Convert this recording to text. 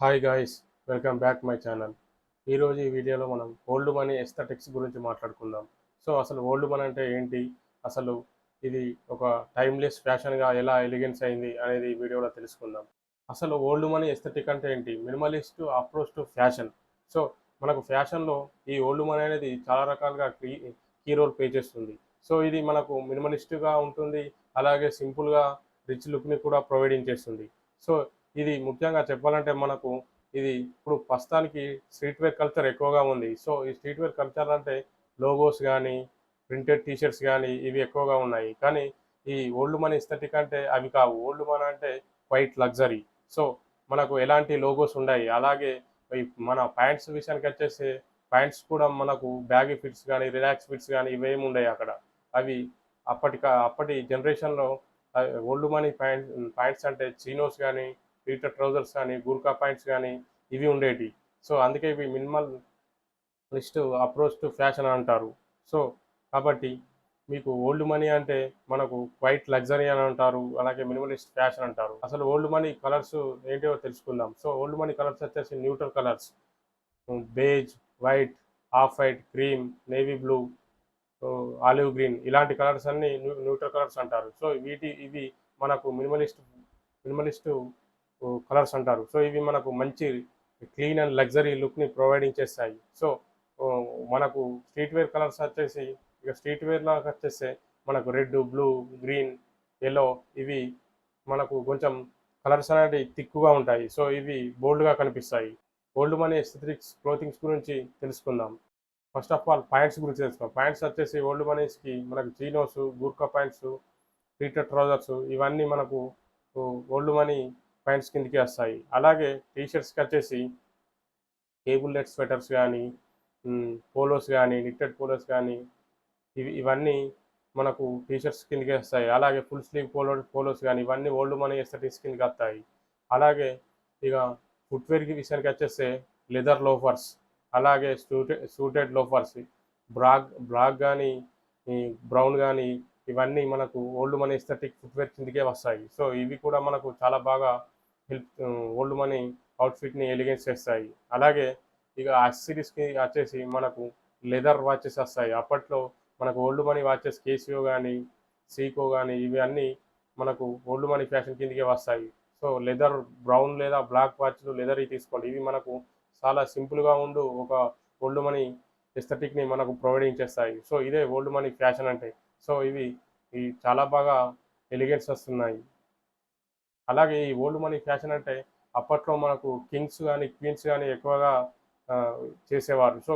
Hi guys, welcome back my channel. ఈరోజు ఈ వీడియోలో మనం ఓల్డ్ మనీ ఎస్థెటిక్స్ గురించి మాట్లాడుకుందాం. సో అసలు ఓల్డ్ మనీ అంటే ఏంటి, అసలు ఇది ఒక టైమ్లెస్ ఫ్యాషన్గా ఎలా ఎలిగెన్స్ అయింది అనేది ఈ వీడియోలో తెలుసుకుందాం. అసలు ఓల్డ్ మనీ ఎస్థెటిక్ అంటే ఏంటి? Minimalist approach to fashion. So మనకు ఫ్యాషన్లో ఈ ఓల్డ్ మనీ అనేది చాలా రకాలుగా కీ రోల్ ప్లే చేస్తుంది. సో ఇది మనకు మినిమలిస్ట్గా ఉంటుంది, అలాగే సింపుల్గా రిచ్ లుక్ని కూడా ప్రొవైడింగ్ చేస్తుంది. సో ఇది ముఖ్యంగా చెప్పాలంటే మనకు ఇది ఇప్పుడు ప్రస్తుతానికి స్ట్రీట్ వేర్ కల్చర్ ఎక్కువగా ఉంది. సో ఈ స్ట్రీట్ వేర్ కల్చర్ అంటే లోగోస్ గానీ, ప్రింటెడ్ టీ షర్ట్స్ గానీ ఇవి ఎక్కువగా ఉన్నాయి. కానీ ఈ ఓల్డ్ మనీ ఎస్థెటిక్ అంటే అవి కావు. ఓల్డ్ మనీ అంటే క్వైట్ లగ్జరీ. సో మనకు ఎలాంటి లోగోస్ ఉండయి. అలాగే మన ప్యాంట్స్ విషయానికొచ్చేస్తే ప్యాంట్స్ కూడా మనకు బ్యాగీ ఫిట్స్ గానీ, రిలాక్స్ ఫిట్స్ గానీ ఇవేమి ఉండయి అక్కడ. అవి అప్పటి జనరేషన్‌లో ఓల్డ్ మనీ ప్యాంట్స్ అంటే చినోస్ గానీ, పీటర్ ట్రౌజర్స్ కానీ, గూర్ఖా పాయింట్స్ కానీ ఇవి ఉండేటివి. సో అందుకే ఇవి మినిమలిస్ట్ అప్రోచ్ టు ఫ్యాషన్ అంటారు. సో కాబట్టి మీకు ఓల్డ్ మనీ అంటే మనకు క్వైట్ లగ్జరీ అని అంటారు, అలాగే మినిమలిస్ట్ ఫ్యాషన్ అంటారు. అసలు ఓల్డ్ మనీ కలర్స్ ఏంటో తెలుసుకుందాం. సో ఓల్డ్ మనీ కలర్స్ వచ్చేసి neutral colours, beige, white, off white, cream, navy blue, olive green ఇలాంటి కలర్స్ అన్ని న్యూట్రల్ కలర్స్ అంటారు. సో ఇవి మనకు మినిమలిస్ట్ కలర్స్ అంటారు. సో ఇవి మనకు మంచి క్లీన్ అండ్ లగ్జరీ లుక్ని ప్రొవైడింగ్ చేస్తాయి. సో మనకు స్ట్రీట్ వేర్ కలర్స్ వచ్చేసి, ఇక స్ట్రీట్ వేర్లో వచ్చేస్తే మనకు రెడ్, బ్లూ, గ్రీన్, ఎల్లో ఇవి మనకు కొంచెం కలర్స్ అనేవి థిక్‌గా ఉంటాయి. సో ఇవి బోల్డ్‌గా కనిపిస్తాయి. ఓల్డ్ మనీ ఎస్థెటిక్స్ క్లోతింగ్స్ గురించి తెలుసుకుందాం. ఫస్ట్ ఆఫ్ ఆల్ పాయింట్స్ గురించి తెలుసుకుందాం. పాయింట్స్ వచ్చేసి ఓల్డ్ మనీస్‌కి మనకు chinos, Gurkha points, pleated trousers ఇవన్నీ మనకు ఓల్డ్ మనీ పాయింట్స్ కిందకి వస్తాయి. అలాగే టీ షర్ట్స్‌కి వచ్చేసి కేబుల్ నెట్ స్వెటర్స్ కానీ, పోలోస్ కానీ, నిట్టెడ్ పోలోస్ కానీ ఇవన్నీ మనకు టీ షర్ట్స్ కిందకే వస్తాయి. అలాగే ఫుల్ స్లీవ్ పోలోస్ కానీ ఇవన్నీ ఓల్డ్ మనీ ఎస్థెటిక్స్ కిందకి వస్తాయి. అలాగే ఇక ఫుట్‌వేర్‌కి విషయానికి వచ్చేస్తే లెదర్ లోఫర్స్, అలాగే సూటెడ్ లోఫర్స్, బ్రాగ్ కానీ, ఈ బ్రౌన్ కానీ ఇవన్నీ మనకు ఓల్డ్ మనీ ఎస్థెటిక్ ఫుట్‌వేర్ కిందకే వస్తాయి. సో ఇవి కూడా మనకు చాలా బాగా ఓల్డ్ మనీ అవుట్‌ఫిట్‌ని ఎలిగెన్స్ చేస్తాయి. అలాగే ఇక యాక్సెసరీస్‌కి వచ్చేసి మనకు లెదర్ వాచెస్ వస్తాయి. అప్పట్లో మనకు ఓల్డ్ మనీ వాచెస్ కేసియో గానీ, సీకో గానీ ఇవి అన్నీ మనకు ఓల్డ్ మనీ ఫ్యాషన్ కిందకే వస్తాయి. సో లెదర్ బ్రౌన్ లేదా బ్లాక్ వాచ్‌లు లెదర్‌వి తీసుకోండి. ఇవి మనకు చాలా సింపుల్‌గా ఒక ఓల్డ్ మనీ ఎస్థెటిక్‌ని మనకు ప్రొవైడింగ్ చేస్తాయి. సో ఇదే ఓల్డ్ మనీ ఫ్యాషన్ అంటే. సో ఇవి చాలా బాగా ఎలిగెన్స్ వస్తున్నాయి. అలాగే ఈ ఓల్డ్ మనీ ఫ్యాషన్ అంటే అప్పట్లో మనకు కింగ్స్ గానీ, క్వీన్స్ గానీ ఎక్కువగా చేసేవారు. సో